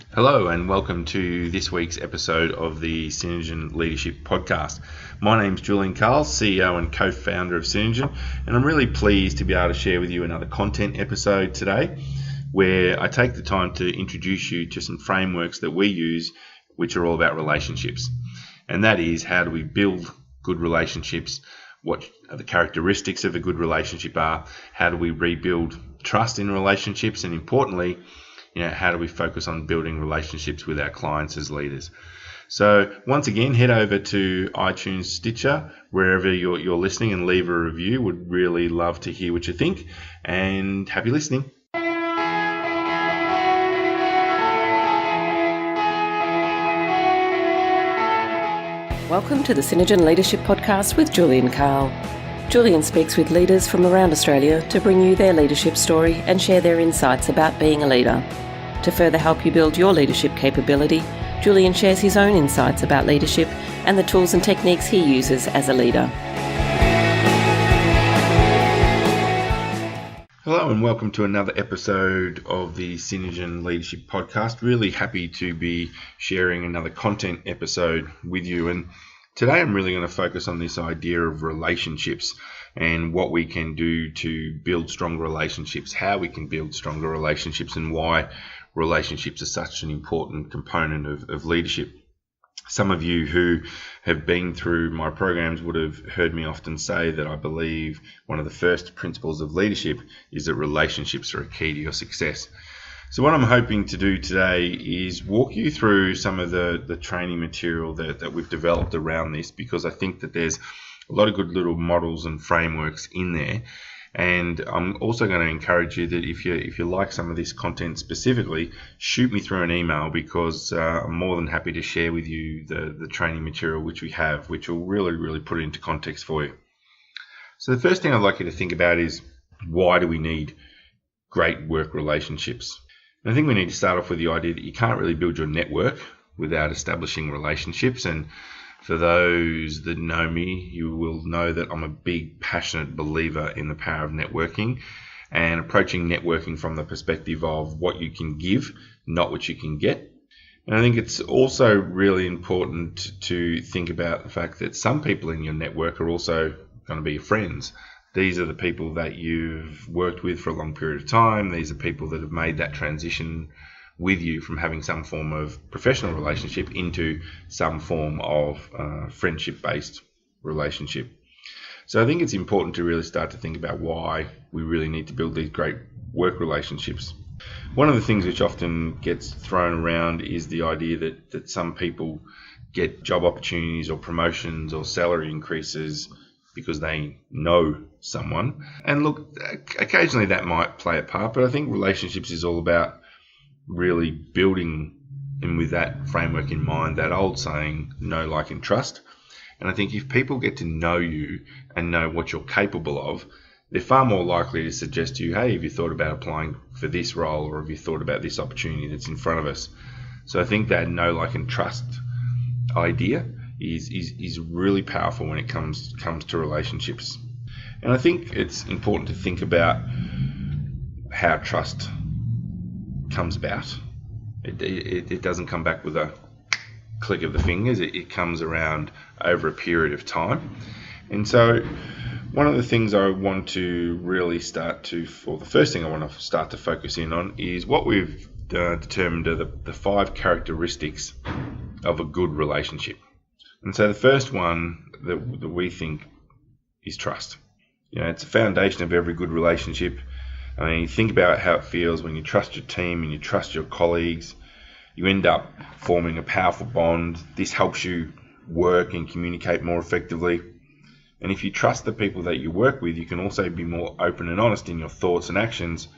Hello and welcome to this week's episode of the Synergen Leadership Podcast. My name's Julian Carle, CEO and co-founder of Synergen, and I'm really pleased to be able to share with you another content episode today where I take the time to introduce you to some frameworks that we use which are all about relationships. And that is, how do we build good relationships, what the characteristics of a good relationship are, how do we rebuild trust in relationships, and importantly, how do we focus on building relationships with our clients as leaders? So once again, head over to iTunes, Stitcher, wherever you're listening, and leave a review. Would really love to hear what you think, and happy listening. Welcome to the Synergen Leadership Podcast with Julian Carle. Julian speaks with leaders from around Australia to bring you their leadership story and share their insights about being a leader. To further help you build your leadership capability, Julian shares his own insights about leadership and the tools and techniques he uses as a leader. Hello and welcome to another episode of the Synergen Leadership Podcast. Really happy to be sharing another content episode with you. And today I'm really going to focus on this idea of relationships and what we can do to build stronger relationships, how we can build stronger relationships, and why relationships are such an important component of leadership. Some of you who have been through my programs would have heard me often say that I believe one of the first principles of leadership is that relationships are a key to your success. So what I'm hoping to do today is walk you through some of the training material that we've developed around this, because I think that there's a lot of good little models and frameworks in there. And I'm also going to encourage you that if you like some of this content specifically, shoot me through an email, because I'm more than happy to share with you the training material which we have, which will really put it into context for you. So the first thing I'd like you to think about is, why do we need great work relationships? And I think we need to start off with the idea that you can't really build your network without establishing relationships. And for those that know me, you will know that I'm a big, passionate believer in the power of networking, and approaching networking from the perspective of what you can give, not what you can get. And I think it's also really important to think about the fact that some people in your network are also going to be your friends. These are the people that you've worked with for a long period of time. These are people that have made that transition with you from having some form of professional relationship into some form of friendship-based relationship. So I think it's important to really start to think about why we really need to build these great work relationships. One of the things which often gets thrown around is the idea that some people get job opportunities or promotions or salary increases because they know someone. And look, occasionally that might play a part, but I think relationships is all about really building, and with that framework in mind, that old saying, know, like, and trust. And I think if people get to know you and know what you're capable of, they're far more likely to suggest to you, hey, have you thought about applying for this role, or have you thought about this opportunity that's in front of us? So I think that know, like, and trust idea is really powerful when it comes to relationships. And I think it's important to think about how trust comes about. It doesn't come back with a click of the fingers. It comes around over a period of time. And so one of the things I want to really the first thing I want to start to focus in on is what we've determined are the 5 characteristics of a good relationship. And so the first one that we think is trust. It's a foundation of every good relationship. I mean, you think about how it feels when you trust your team and you trust your colleagues. You end up forming a powerful bond. This helps you work and communicate more effectively. And if you trust the people that you work with, you can also be more open and honest in your thoughts and actions.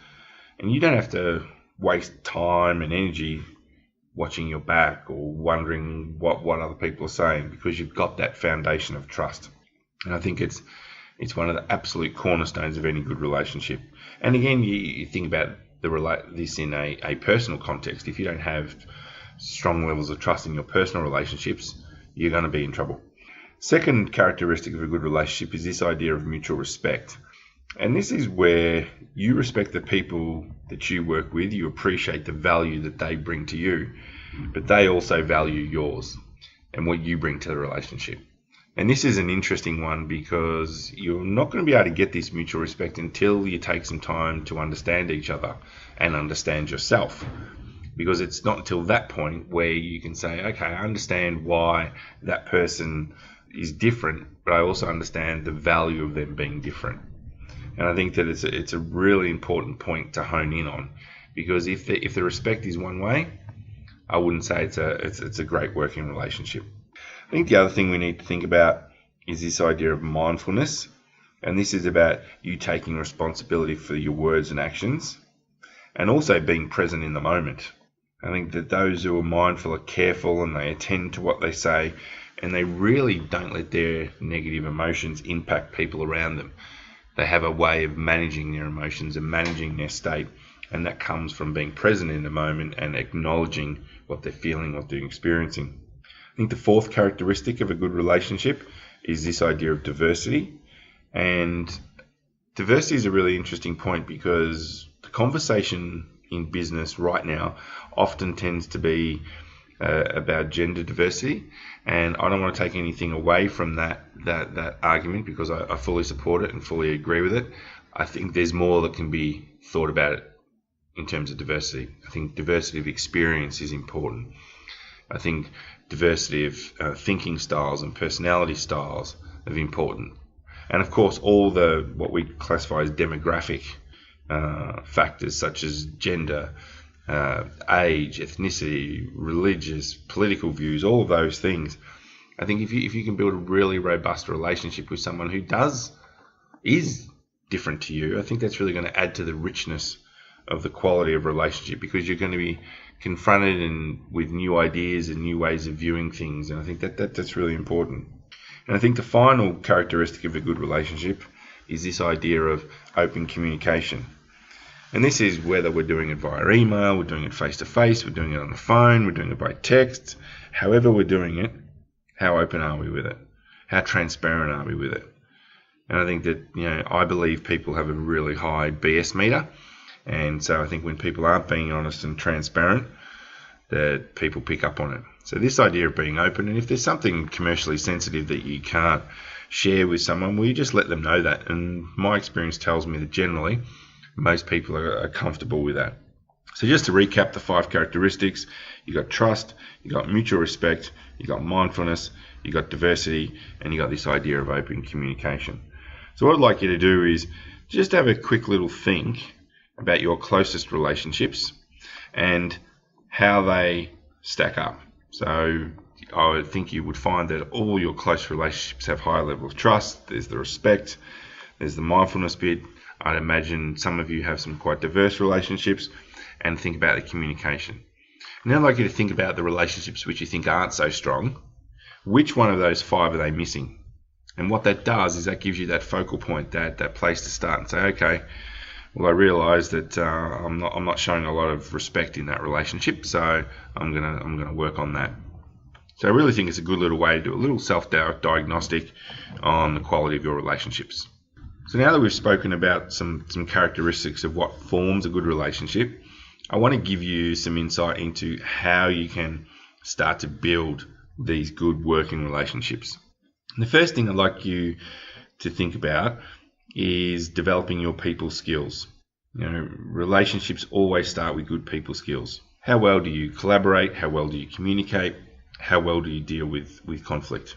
And you don't have to waste time and energy watching your back or wondering what other people are saying, because you've got that foundation of trust. And I think it's one of the absolute cornerstones of any good relationship. And again, you think about this in a personal context. If you don't have strong levels of trust in your personal relationships, you're going to be in trouble. Second characteristic of a good relationship is this idea of mutual respect. And this is where you respect the people that you work with, you appreciate the value that they bring to you, but they also value yours and what you bring to the relationship. And this is an interesting one because you're not going to be able to get this mutual respect until you take some time to understand each other and understand yourself. Because it's not until that point where you can say, okay, I understand why that person is different, but I also understand the value of them being different. And I think that it's a really important point to hone in on, because if the respect is one way, I wouldn't say it's a great working relationship. I think the other thing we need to think about is this idea of mindfulness, and this is about you taking responsibility for your words and actions, and also being present in the moment. I think that those who are mindful are careful and they attend to what they say, and they really don't let their negative emotions impact people around them. They have a way of managing their emotions and managing their state, and that comes from being present in the moment and acknowledging what they're feeling, what they're experiencing. I think the fourth characteristic of a good relationship is this idea of diversity. And diversity is a really interesting point because the conversation in business right now often tends to be about gender diversity. And I don't want to take anything away from that argument, because I fully support it and fully agree with it. I think there's more that can be thought about it in terms of diversity. I think diversity of experience is important. I think diversity of thinking styles and personality styles are important. And of course, all what we classify as demographic factors such as gender, age, ethnicity, religious, political views, all of those things. I think if you can build a really robust relationship with someone who is different to you, I think that's really going to add to the richness of the quality of relationship, because you're going to be confronted with new ideas and new ways of viewing things. And I think that's really important. And I think the final characteristic of a good relationship is this idea of open communication. And this is whether we're doing it via email, we're doing it face-to-face, we're doing it on the phone, we're doing it by text. However we're doing it, how open are we with it? How transparent are we with it? And I think that, I believe people have a really high BS meter. And so I think when people aren't being honest and transparent, that people pick up on it. So this idea of being open, and if there's something commercially sensitive that you can't share with someone, well, you just let them know that. And my experience tells me that generally most people are comfortable with that. So just to recap the 5 characteristics, you got trust, you got mutual respect, you got mindfulness, you got diversity, and you got this idea of open communication. So what I'd like you to do is just have a quick little think about your closest relationships and how they stack up. So I would think you would find that all your close relationships have high level of trust. There's the respect, there's the mindfulness bit. I'd imagine some of you have some quite diverse relationships, and think about the communication. Now I'd like you to think about the relationships which you think aren't so strong. Which one of those 5 are they missing? And what that does is that gives you that focal point, that place to start and say, okay, well, I realise that I'm not showing a lot of respect in that relationship, so I'm gonna work on that. So I really think it's a good little way to do a little self-diagnostic on the quality of your relationships. So now that we've spoken about some characteristics of what forms a good relationship, I want to give you some insight into how you can start to build these good working relationships. And the first thing I'd like you to think about is developing your people skills. Relationships always start with good people skills. How well do you collaborate? How well do you communicate? How well do you deal with conflict?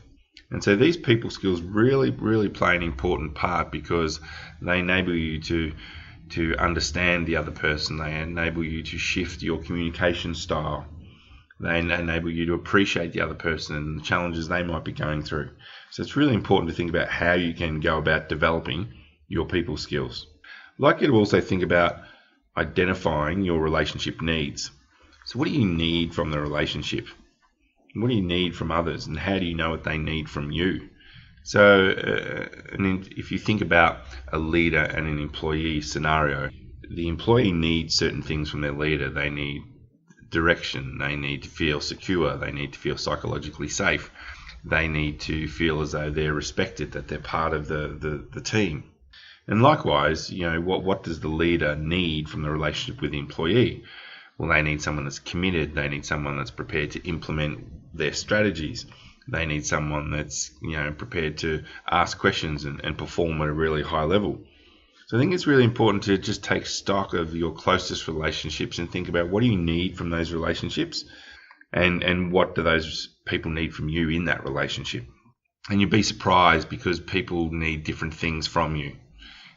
And so these people skills really, really play an important part, because they enable you to understand the other person. They enable you to shift your communication style. They enable you to appreciate the other person and the challenges they might be going through. So it's really important to think about how you can go about developing your people skills. I'd like you to also think about identifying your relationship needs. So what do you need from the relationship? What do you need from others, and how do you know what they need from you? So if you think about a leader and an employee scenario, the employee needs certain things from their leader. They need direction, they need to feel secure, they need to feel psychologically safe, they need to feel as though they're respected, that they're part of the team. And likewise, what does the leader need from the relationship with the employee? Well, they need someone that's committed. They need someone that's prepared to implement their strategies. They need someone that's prepared to ask questions and perform at a really high level. So I think it's really important to just take stock of your closest relationships and think about what do you need from those relationships, and what do those people need from you in that relationship. And you'd be surprised because people need different things from you.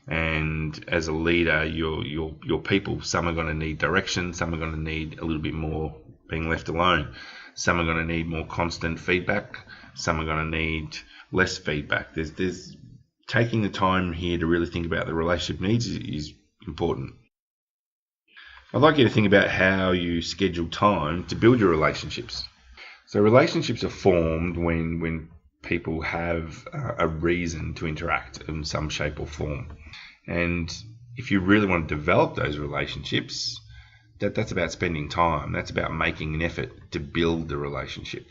And as a leader, your people, some are going to need direction, some are going to need a little bit more being left alone. Some are going to need more constant feedback, some are going to need less feedback. There's taking the time here to really think about the relationship needs is important. I'd like you to think about how you schedule time to build your relationships. So relationships are formed when people have a reason to interact in some shape or form. And if you really want to develop those relationships, that's about spending time. That's about making an effort to build the relationship.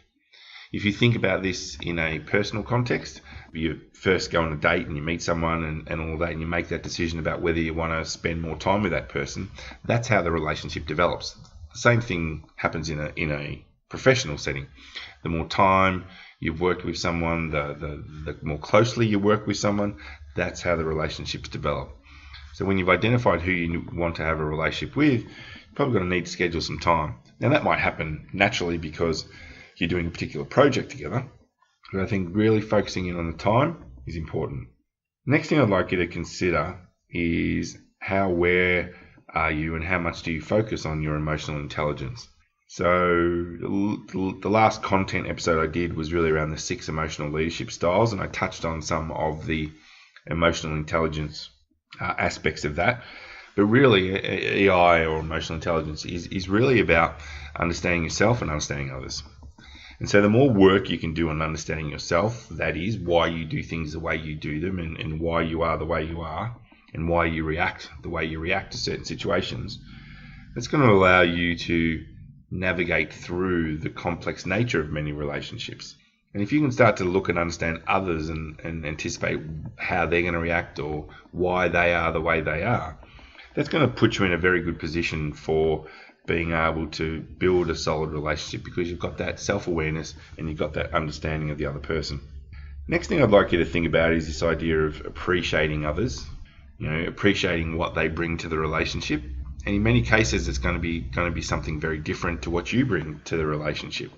If you think about this in a personal context, you first go on a date and you meet someone and all that, and you make that decision about whether you want to spend more time with that person, that's how the relationship develops. The same thing happens in a professional setting. The more time you've worked with someone, the more closely you work with someone, that's how the relationships develop. So when you've identified who you want to have a relationship with, you're probably going to need to schedule some time. Now that might happen naturally because you're doing a particular project together, but I think really focusing in on the time is important. Next thing I'd like you to consider is how aware are you and how much do you focus on your emotional intelligence. So the last content episode I did was really around the 6 emotional leadership styles, and I touched on some of the emotional intelligence aspects of that. But really, EI, or emotional intelligence, is really about understanding yourself and understanding others. And so the more work you can do on understanding yourself, that is, why you do things the way you do them, and why you are the way you are, and why you react the way you react to certain situations, that's going to allow you to navigate through the complex nature of many relationships. And if you can start to look and understand others and anticipate how they're going to react or why they are the way they are, that's going to put you in a very good position for being able to build a solid relationship, because you've got that self-awareness and you've got that understanding of the other person. Next thing I'd like you to think about is this idea of appreciating others, appreciating what they bring to the relationship. And in many cases, it's going to be something very different to what you bring to the relationship.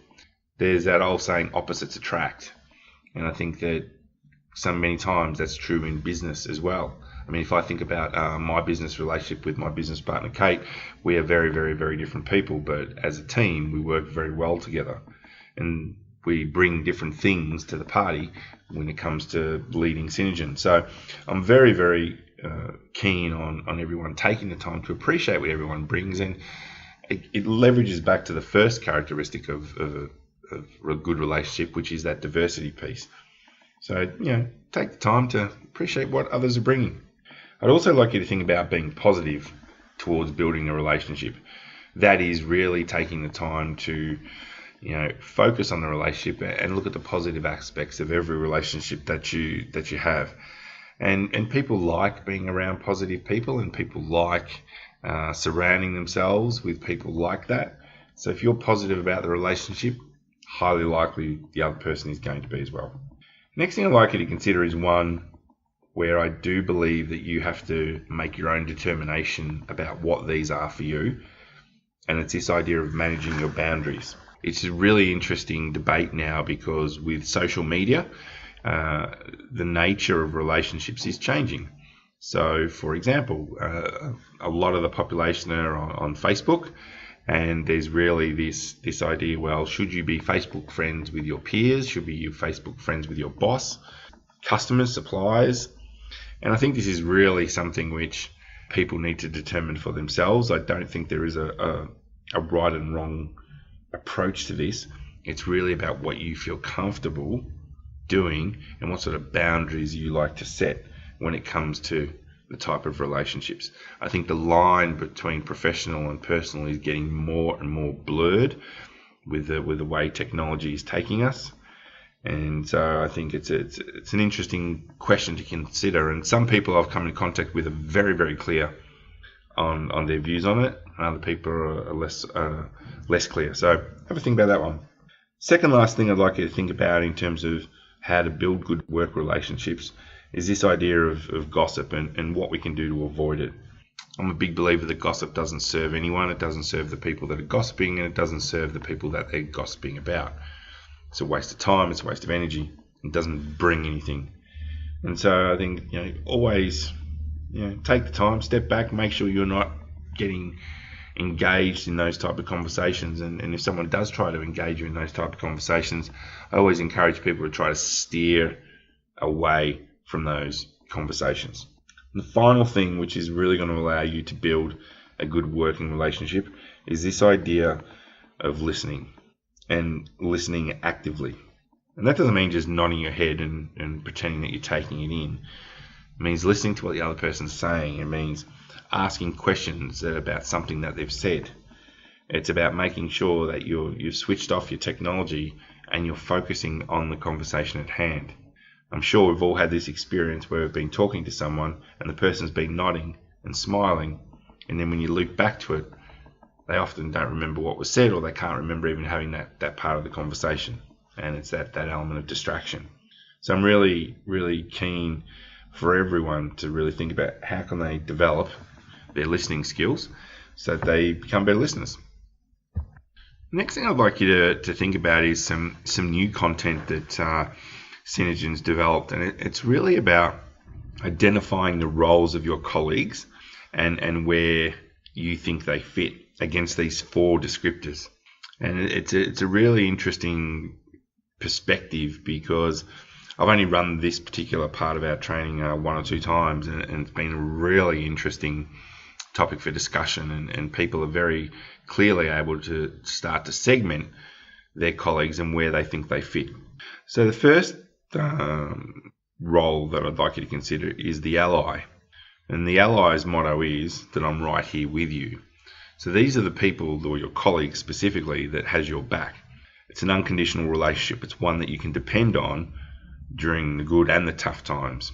There's that old saying, opposites attract. And I think that many times that's true in business as well. I mean, if I think about my business relationship with my business partner, Kate, we are very, very, very different people, but as a team, we work very well together. And we bring different things to the party when it comes to leading Synergen. So I'm very, very keen on everyone taking the time to appreciate what everyone brings. And it leverages back to the first characteristic of a good relationship, which is that diversity piece. So, take the time to appreciate what others are bringing. I'd also like you to think about being positive towards building a relationship. That is really taking the time to, focus on the relationship and look at the positive aspects of every relationship that you have. And people like being around positive people, and people like surrounding themselves with people like that. So if you're positive about the relationship, highly likely the other person is going to be as well. Next thing I'd like you to consider is one where I do believe that you have to make your own determination about what these are for you. And it's this idea of managing your boundaries. It's a really interesting debate now, because with social media, the nature of relationships is changing. So, for example, a lot of the population are on Facebook, and there's really this idea, well, should you be Facebook friends with your peers? Should you be Facebook friends with your boss, customers, suppliers? And I think this is really something which people need to determine for themselves. I don't think there is a right and wrong approach to this. It's really about what you feel comfortable doing and what sort of boundaries you like to set when it comes to the type of relationships. I think the line between professional and personal is getting more and more blurred with the way technology is taking us. And so I think it's an interesting question to consider. And some people I've come in contact with are very, very clear on their views on it, and other people are less clear. So have a think about that one. Second last thing I'd like you to think about in terms of how to build good work relationships is this idea of gossip and what we can do to avoid it. I'm a big believer that gossip doesn't serve anyone. It doesn't serve the people that are gossiping, and it doesn't serve the people that they're gossiping about. It's a waste of time. It's a waste of energy. It doesn't bring anything. And so I think, always, take the time, step back, make sure you're not getting engaged in those type of conversations. And if someone does try to engage you in those type of conversations, I always encourage people to try to steer away from those conversations. And the final thing, which is really going to allow you to build a good working relationship, is this idea of listening, and listening actively. And that doesn't mean just nodding your head and pretending that you're taking it in. It means listening to what the other person's saying. It means asking questions about something that they've said. It's about making sure that you've switched off your technology and you're focusing on the conversation at hand. I'm sure we've all had this experience where we've been talking to someone and the person's been nodding and smiling, and then when you loop back to it, they often don't remember what was said, or they can't remember even having that part of the conversation. And it's that element of distraction. So I'm really, really keen for everyone to really think about how can they develop their listening skills so that they become better listeners. Next thing I'd like you to think about is some new content that Synergen's developed. And it's really about identifying the roles of your colleagues and where you think they fit against these 4 descriptors. And it's a really interesting perspective, because I've only run this particular part of our training 1 or 2 times, and it's been a really interesting topic for discussion, and people are very clearly able to start to segment their colleagues and where they think they fit. So the first role that I'd like you to consider is the ally. And the ally's motto is that I'm right here with you. So these are the people, or your colleagues specifically, that has your back. It's an unconditional relationship. It's one that you can depend on during the good and the tough times.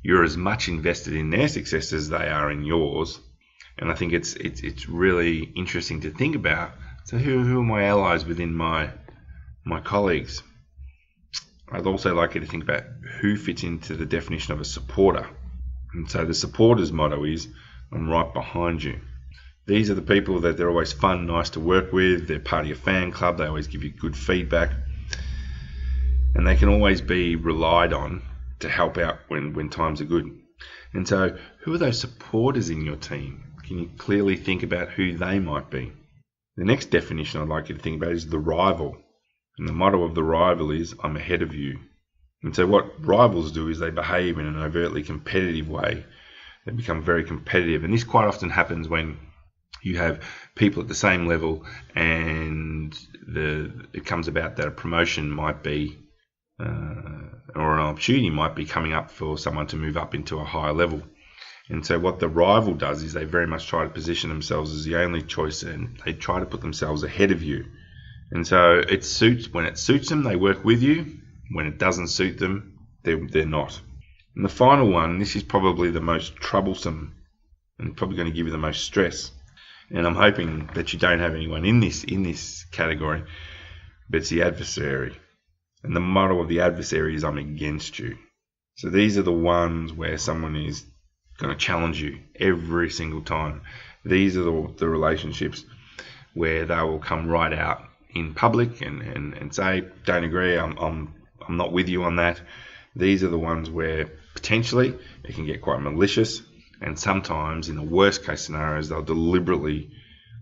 You're as much invested in their success as they are in yours. And I think it's really interesting to think about. So who are my allies within my colleagues? I'd also like you to think about who fits into the definition of a supporter. And so the supporter's motto is, I'm right behind you. These are the people that they're always fun, nice to work with. They're part of your fan club. They always give you good feedback. And they can always be relied on to help out when times are good. And so who are those supporters in your team? Can you clearly think about who they might be? The next definition I'd like you to think about is the rival. And the motto of the rival is, I'm ahead of you. And so what rivals do is they behave in an overtly competitive way. They become very competitive. And this quite often happens when you have people at the same level, and it comes about that a promotion might be, or an opportunity might be coming up for someone to move up into a higher level. And so what the rival does is they very much try to position themselves as the only choice, and they try to put themselves ahead of you. And so when it suits them, they work with you. When it doesn't suit them, they're not. And the final one, this is probably the most troublesome and probably going to give you the most stress. And I'm hoping that you don't have anyone in this category, but it's the adversary. And the motto of the adversary is, I'm against you. So these are the ones where someone is going to challenge you every single time. These are the relationships where they will come right out in public and say, don't agree, I'm not with you on that. These are the ones where potentially it can get quite malicious. And sometimes, in the worst case scenarios, they'll deliberately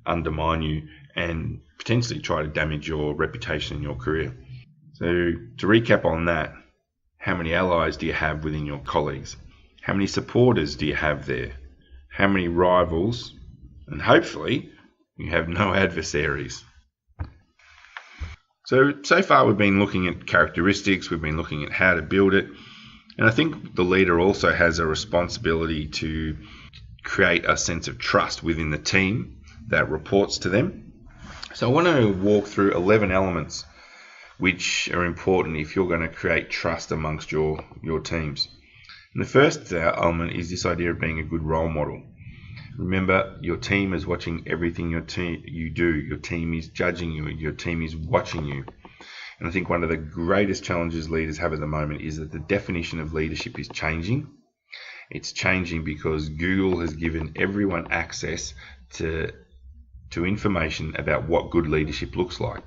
undermine you and potentially try to damage your reputation in your career. So to recap on that, how many allies do you have within your colleagues? How many supporters do you have there? How many rivals? And hopefully you have no adversaries. So far we've been looking at characteristics, we've been looking at how to build it. And I think the leader also has a responsibility to create a sense of trust within the team that reports to them. So I want to walk through 11 elements which are important if you're going to create trust amongst your teams. And the first element is this idea of being a good role model. Remember, your team is watching everything you do. Your team is judging you. Your team is watching you. And I think one of the greatest challenges leaders have at the moment is that the definition of leadership is changing. It's changing because Google has given everyone access to information about what good leadership looks like.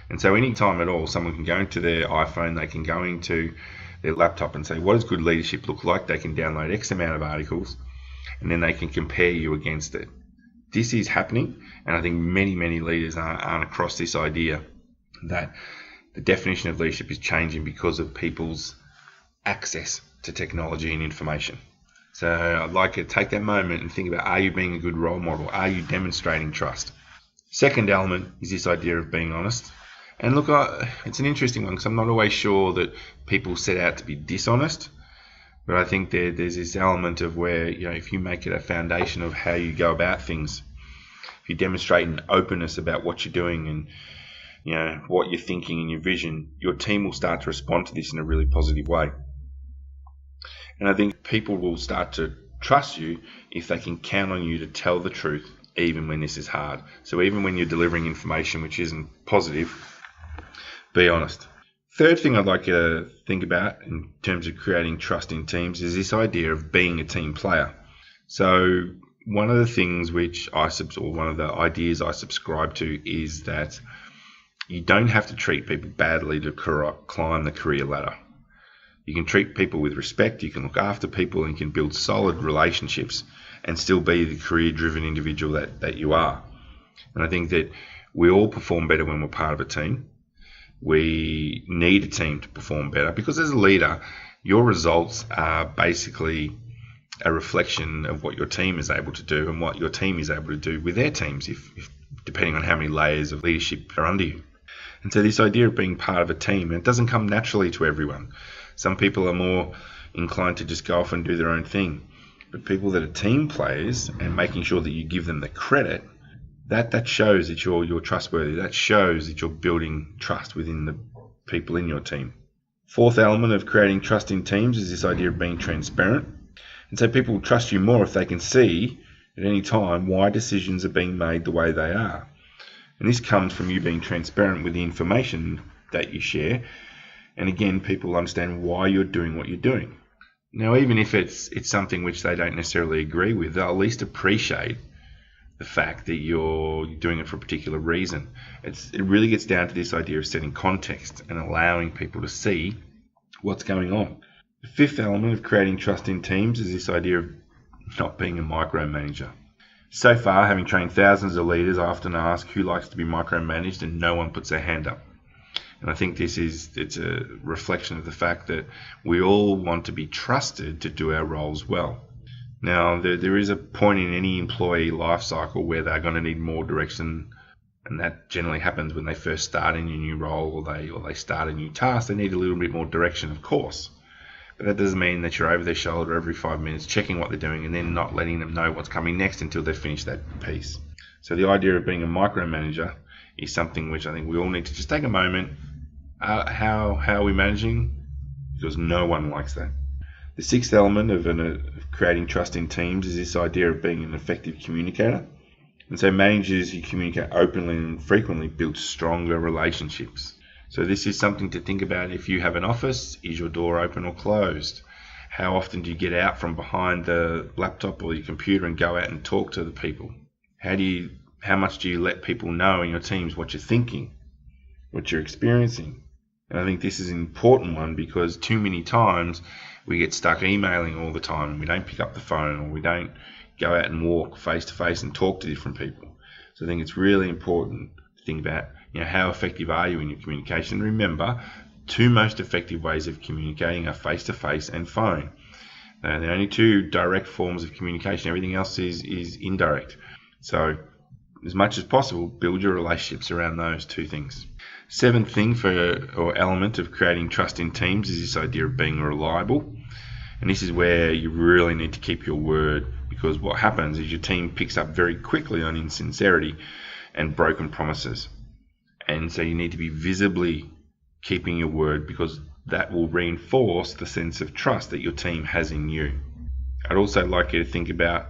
And so anytime at all, someone can go into their iPhone, they can go into their laptop and say, what does good leadership look like? They can download X amount of articles, and then they can compare you against it. This is happening, and I think many, many leaders aren't across this idea that the definition of leadership is changing because of people's access to technology and information. So I'd like you to take that moment and think about, are you being a good role model? Are you demonstrating trust? Second element is this idea of being honest. And look, it's an interesting one because I'm not always sure that people set out to be dishonest. But I think there's this element of where, if you make it a foundation of how you go about things, if you demonstrate an openness about what you're doing and what you're thinking and your vision, your team will start to respond to this in a really positive way. And I think people will start to trust you if they can count on you to tell the truth, even when this is hard. So even when you're delivering information which isn't positive, be honest. Third thing I'd like you to think about in terms of creating trust in teams is this idea of being a team player. So one of the things one of the ideas I subscribe to is that you don't have to treat people badly to climb the career ladder. You can treat people with respect, you can look after people, and you can build solid relationships and still be the career-driven individual that you are. And I think that we all perform better when we're part of a team. We need a team to perform better because as a leader, your results are basically a reflection of what your team is able to do and what your team is able to do with their teams, if depending on how many layers of leadership are under you. And so this idea of being part of a team, it doesn't come naturally to everyone. Some people are more inclined to just go off and do their own thing. But people that are team players and making sure that you give them the credit, that shows that you're trustworthy. That shows that you're building trust within the people in your team. Fourth element of creating trust in teams is this idea of being transparent. And so people will trust you more if they can see at any time why decisions are being made the way they are. And this comes from you being transparent with the information that you share. And again, people understand why you're doing what you're doing. Now, even if it's something which they don't necessarily agree with, they'll at least appreciate the fact that you're doing it for a particular reason. It really gets down to this idea of setting context and allowing people to see what's going on. The fifth element of creating trust in teams is this idea of not being a micromanager. So far, having trained thousands of leaders, I often ask who likes to be micromanaged, and no one puts their hand up. And I think it's a reflection of the fact that we all want to be trusted to do our roles well. Now, there is a point in any employee life cycle where they're going to need more direction, and that generally happens when they first start in a new role or they start a new task. They need a little bit more direction, of course. But that doesn't mean that you're over their shoulder every 5 minutes checking what they're doing and then not letting them know what's coming next until they've finished that piece. So the idea of being a micromanager is something which I think we all need to just take a moment. How are we managing? Because no one likes that. The sixth element of creating trust in teams is this idea of being an effective communicator. And so managers who communicate openly and frequently build stronger relationships. So this is something to think about. If you have an office, is your door open or closed? How often do you get out from behind the laptop or your computer and go out and talk to the people? How much do you let people know in your teams what you're thinking, what you're experiencing? And I think this is an important one because too many times we get stuck emailing all the time and we don't pick up the phone or we don't go out and walk face to face and talk to different people. So I think it's really important to think about, how effective are you in your communication? Remember, two most effective ways of communicating are face to face and phone. The only two direct forms of communication. Everything else is indirect. So as much as possible, build your relationships around those two things. Seventh thing or element of creating trust in teams is this idea of being reliable. And this is where you really need to keep your word, because what happens is your team picks up very quickly on insincerity and broken promises. And so you need to be visibly keeping your word, because that will reinforce the sense of trust that your team has in you. I'd also like you to think about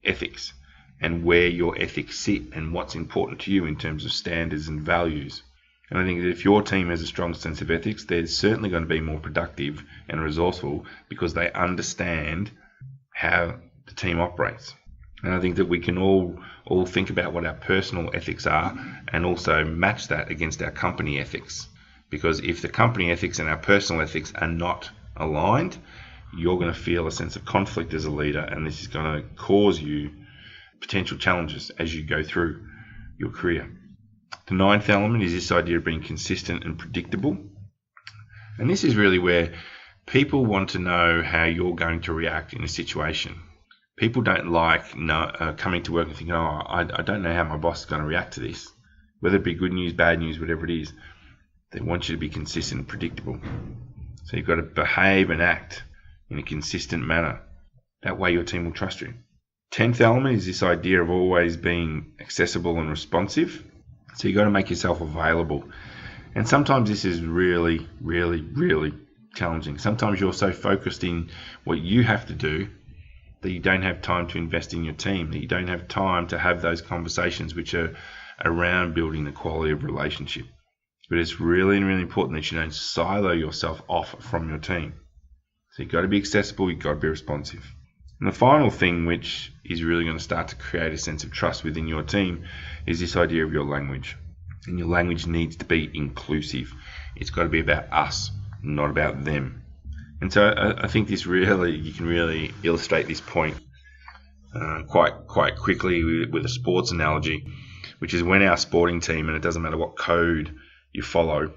ethics and where your ethics sit and what's important to you in terms of standards and values. And I think that if your team has a strong sense of ethics, they're certainly going to be more productive and resourceful because they understand how the team operates. And I think that we can all think about what our personal ethics are and also match that against our company ethics. Because if the company ethics and our personal ethics are not aligned, you're going to feel a sense of conflict as a leader, and this is going to cause you potential challenges as you go through your career. The ninth element is this idea of being consistent and predictable. And this is really where people want to know how you're going to react in a situation. People don't like coming to work and thinking, I don't know how my boss is going to react to this. Whether it be good news, bad news, whatever it is, they want you to be consistent and predictable. So you've got to behave and act in a consistent manner. That way your team will trust you. 10th element is this idea of always being accessible and responsive. So you've got to make yourself available. And sometimes this is really, really, really challenging. Sometimes you're so focused in what you have to do that you don't have time to invest in your team, that you don't have time to have those conversations which are around building the quality of relationship. But it's really, really important that you don't silo yourself off from your team. So you've got to be accessible, you've got to be responsive. And the final thing, which is really going to start to create a sense of trust within your team, is this idea of your language. And your language needs to be inclusive. It's got to be about us, not about them. And so I think you can really illustrate this point quite quickly with a sports analogy, which is when our sporting team, and it doesn't matter what code you follow,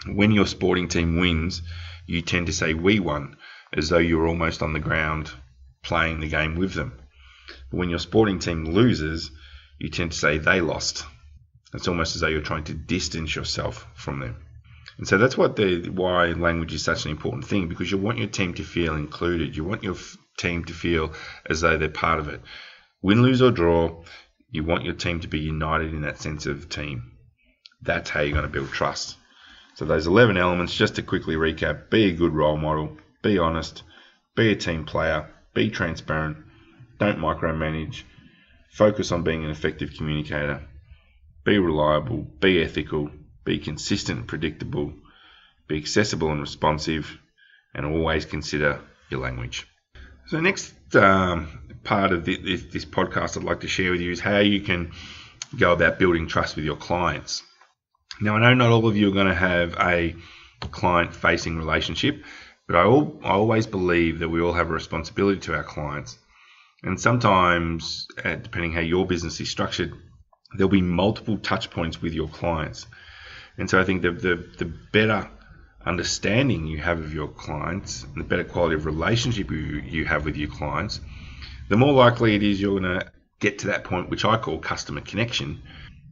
when your sporting team wins, you tend to say we won, as though you're almost on the ground playing the game with them. But when your sporting team loses, you tend to say they lost. It's almost as though you're trying to distance yourself from them. And so that's why language is such an important thing, because you want your team to feel included. You want your team to feel as though they're part of it. Win, lose or draw, you want your team to be united in that sense of team. That's how you're going to build trust. So those 11 elements, just to quickly recap: be a good role model, be honest, be a team player, be transparent, don't micromanage, focus on being an effective communicator, be reliable, be ethical, be consistent and predictable, be accessible and responsive, and always consider your language. So the next part of this podcast I'd like to share with you is how you can go about building trust with your clients. Now, I know not all of you are going to have a client-facing relationship, but I always believe that we all have a responsibility to our clients. And sometimes, depending how your business is structured, there'll be multiple touch points with your clients. And so I think the better understanding you have of your clients, and the better quality of relationship you have with your clients, the more likely it is you're going to get to that point which I call customer connection,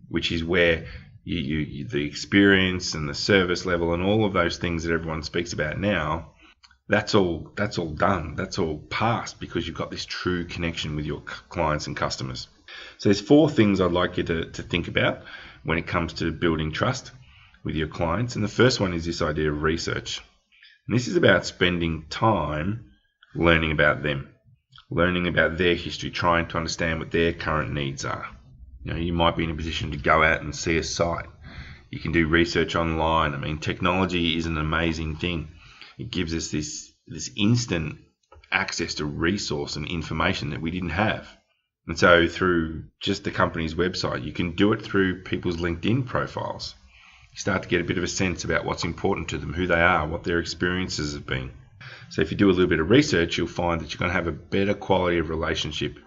which is where you the experience and the service level and all of those things that everyone speaks about now, that's all done. That's all past, because you've got this true connection with your clients and customers. So there's 4 things I'd like you to think about when it comes to building trust with your clients. And the first one is this idea of research. And this is about spending time learning about them, learning about their history, trying to understand what their current needs are. You might be in a position to go out and see a site. You can do research online. I mean, technology is an amazing thing. It gives us this instant access to resource and information that we didn't have. And so through just the company's website, you can do it through people's LinkedIn profiles. You start to get a bit of a sense about what's important to them, who they are, what their experiences have been. So if you do a little bit of research, you'll find that you're going to have a better quality of relationship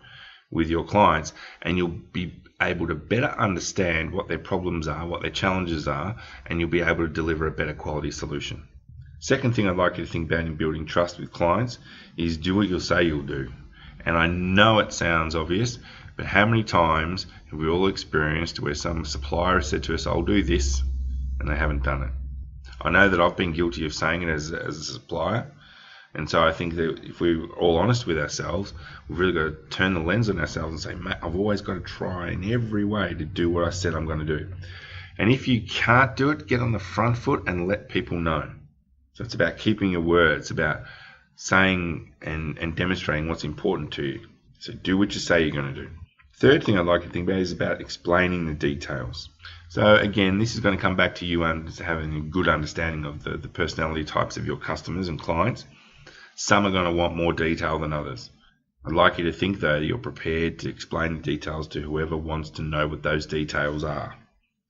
with your clients, and you'll be able to better understand what their problems are, what their challenges are, and you'll be able to deliver a better quality solution. Second thing I'd like you to think about in building trust with clients is do what you'll say you'll do. And I know it sounds obvious, but how many times have we all experienced where some supplier has said to us, I'll do this, and they haven't done it? I know that I've been guilty of saying it as a supplier. And so I think that if we're all honest with ourselves, we've really got to turn the lens on ourselves and say, Matt, I've always got to try in every way to do what I said I'm going to do. And if you can't do it, get on the front foot and let people know. So it's about keeping your word. It's about saying and demonstrating what's important to you. So do what you say you're going to do. Third thing I'd like you to think about is about explaining the details. So again, this is going to come back to you having a good understanding of the personality types of your customers and clients. Some are going to want more detail than others. I'd like you to think, though, that you're prepared to explain the details to whoever wants to know what those details are.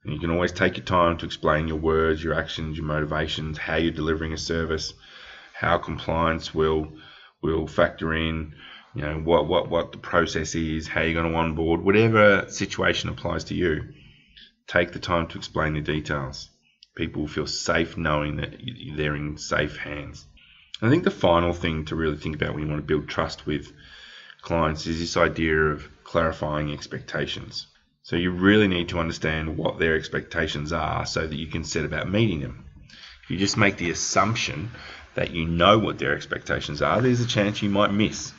And you can always take your time to explain your words, your actions, your motivations, how you're delivering a service, how compliance will factor in, what the process is, how you're going to onboard, whatever situation applies to you. Take the time to explain the details. People will feel safe knowing that they're in safe hands. I think the final thing to really think about when you want to build trust with clients is this idea of clarifying expectations. So you really need to understand what their expectations are so that you can set about meeting them. If you just make the assumption that you know what their expectations are, there's a chance you might miss.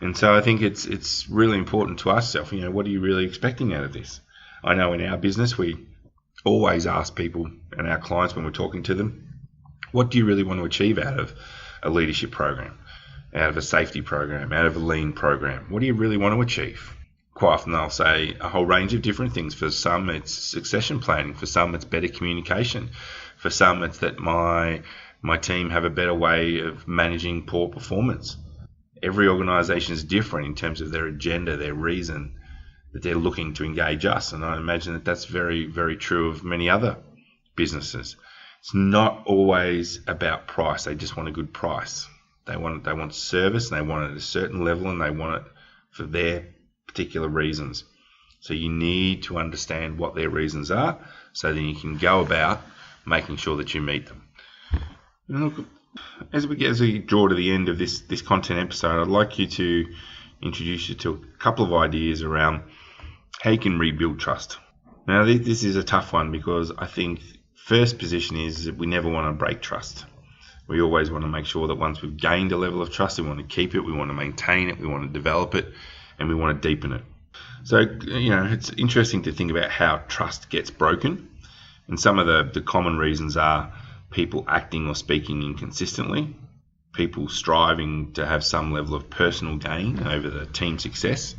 And so I think it's really important to ask yourself, what are you really expecting out of this? I know in our business we always ask people and our clients when we're talking to them, what do you really want to achieve out of a leadership program, out of a safety program, out of a lean program? What do you really want to achieve? Quite often they'll say a whole range of different things. For some it's succession planning, for some it's better communication, for some it's that my team have a better way of managing poor performance. Every organisation is different in terms of their agenda, their reason that they're looking to engage us, and I imagine that that's very, very true of many other businesses. It's not always about price. They just want a good price. They want service, and they want it at a certain level, and they want it for their particular reasons. So you need to understand what their reasons are, so then you can go about making sure that you meet them. And look, as we draw to the end of this content episode, I'd like you to introduce you to a couple of ideas around how you can rebuild trust. Now, this is a tough one because I think first position is that we never want to break trust. We always want to make sure that once we've gained a level of trust, we want to keep it, we want to maintain it, we want to develop it, and we want to deepen it. So, it's interesting to think about how trust gets broken. And some of the common reasons are people acting or speaking inconsistently, people striving to have some level of personal gain over the team success,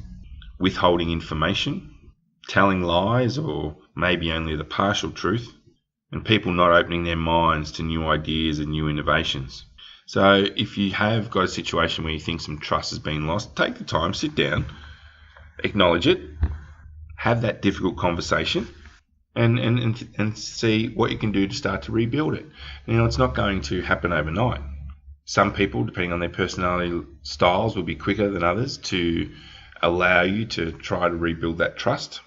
withholding information, telling lies or maybe only the partial truth, and people not opening their minds to new ideas and new innovations. So if you have got a situation where you think some trust has been lost, take the time, sit down, acknowledge it, have that difficult conversation, and see what you can do to start to rebuild it. It's not going to happen overnight. Some people, depending on their personality styles, will be quicker than others to allow you to try to rebuild that trust.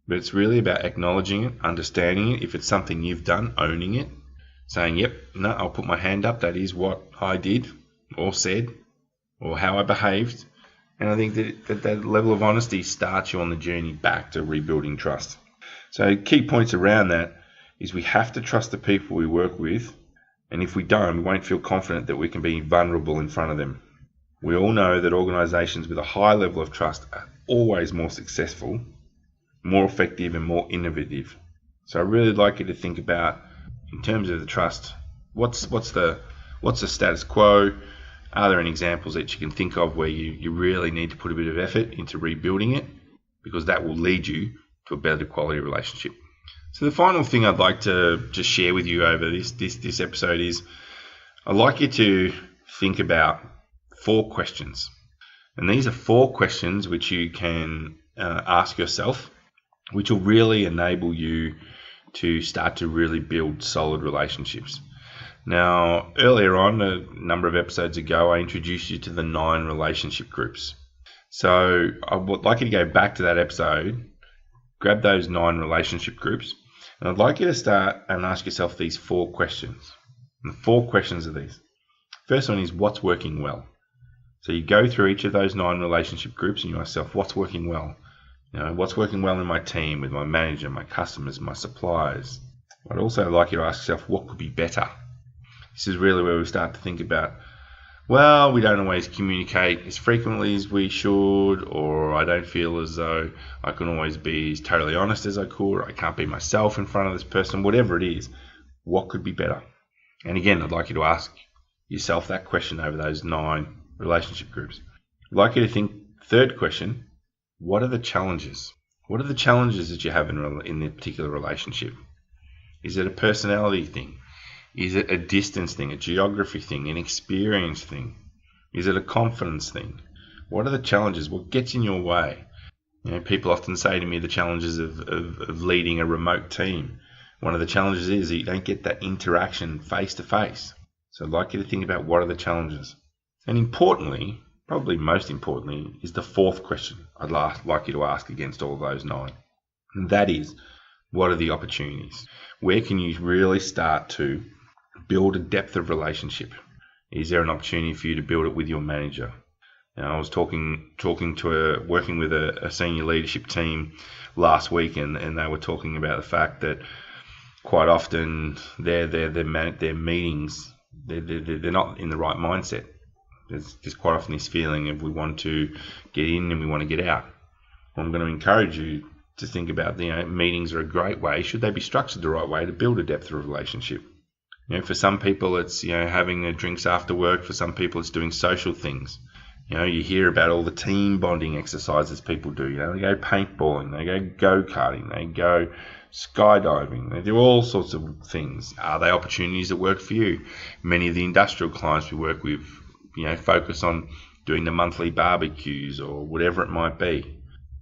But it's really about acknowledging it, understanding it. If it's something you've done, owning it, saying, yep, no, I'll put my hand up. That is what I did or said or how I behaved. And I think that level of honesty starts you on the journey back to rebuilding trust. So key points around that is we have to trust the people we work with. And if we don't, we won't feel confident that we can be vulnerable in front of them. We all know that organisations with a high level of trust are always more successful, more effective and more innovative. So I really like you to think about, in terms of the trust, what's the status quo? Are there any examples that you can think of where you really need to put a bit of effort into rebuilding it? Because that will lead you to a better quality relationship. So the final thing I'd like to just share with you over this episode is I'd like you to think about 4 questions. And these are 4 questions which you can ask yourself, which will really enable you to start to really build solid relationships. Now, earlier on, a number of episodes ago, I introduced you to the 9 relationship groups. So I would like you to go back to that episode, grab those 9 relationship groups, and I'd like you to start and ask yourself these 4 questions. And the 4 questions are these. First one is, what's working well? So you go through each of those 9 relationship groups and you ask yourself, what's working well? What's working well in my team, with my manager, my customers, my suppliers? I'd also like you to ask yourself, what could be better? This is really where we start to think about well, we don't always communicate as frequently as we should, or I don't feel as though I can always be as totally honest as I could, or I can't be myself in front of this person, whatever it is, what could be better? And again, I'd like you to ask yourself that question over those 9 relationship groups. I'd like you to think, third question, what are the challenges? What are the challenges that you have in the particular relationship? Is it a personality thing? Is it a distance thing, a geography thing, an experience thing? Is it a confidence thing? What are the challenges? What gets in your way? People often say to me the challenges of leading a remote team. One of the challenges is that you don't get that interaction face to face. So I'd like you to think about what are the challenges. And importantly, probably most importantly, is the fourth question I'd like you to ask against all of those 9. And that is, what are the opportunities? Where can you really start to build a depth of relationship? Is there an opportunity for you to build it with your manager? Now, I was working with a senior leadership team last week, and they were talking about the fact that quite often their meetings, they're not in the right mindset. There's quite often this feeling of we want to get in and we want to get out. Well, I'm going to encourage you to think about, meetings are a great way, should they be structured the right way, to build a depth of relationship. For some people it's having drinks after work. For some people it's doing social things. You hear about all the team bonding exercises people do. They go paintballing, they go go-karting, they go skydiving, they do all sorts of things. Are they opportunities that work for you? Many of the industrial clients we work with, focus on doing the monthly barbecues or whatever it might be.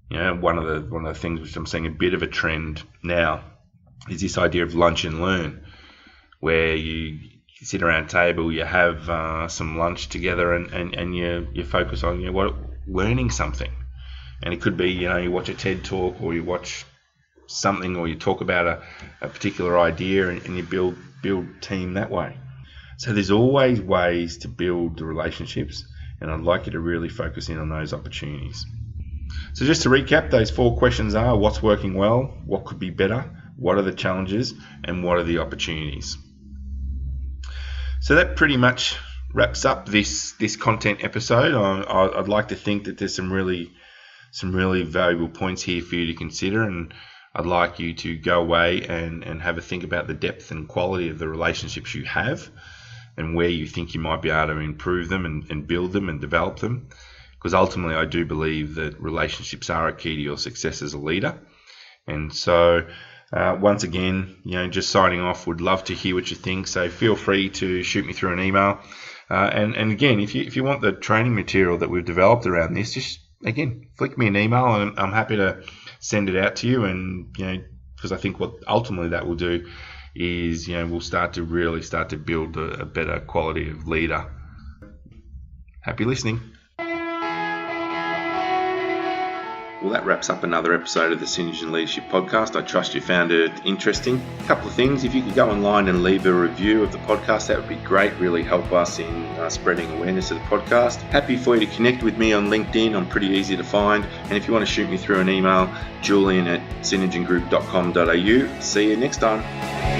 One of the things which I'm seeing a bit of a trend now is this idea of lunch and learn, where you sit around a table, you have some lunch together, and you focus on learning something. And it could be you watch a TED talk, or you watch something, or you talk about a particular idea, and you build team that way. So there's always ways to build the relationships, and I'd like you to really focus in on those opportunities. So just to recap, those 4 questions are: what's working well, what could be better, what are the challenges, and what are the opportunities? So that pretty much wraps up this content episode. I'd like to think that there's some really valuable points here for you to consider, and I'd like you to go away and have a think about the depth and quality of the relationships you have, and where you think you might be able to improve them and build them and develop them. Because ultimately I do believe that relationships are a key to your success as a leader. And so once again, just signing off, would love to hear what you think. So feel free to shoot me through an email. And again, if you want the training material that we've developed around this, just again, flick me an email, and I'm happy to send it out to you. And because I think what ultimately that will do is we'll start to build a better quality of leader. Happy listening. Well, that wraps up another episode of the Synergy Leadership Podcast. I trust you found it interesting. A couple of things: if you could go online and leave a review of the podcast, that would be great. Really help us in spreading awareness of the podcast. Happy for you to connect with me on LinkedIn. I'm pretty easy to find. And if you want to shoot me through an email, julian@synergygroup.com.au. See you next time.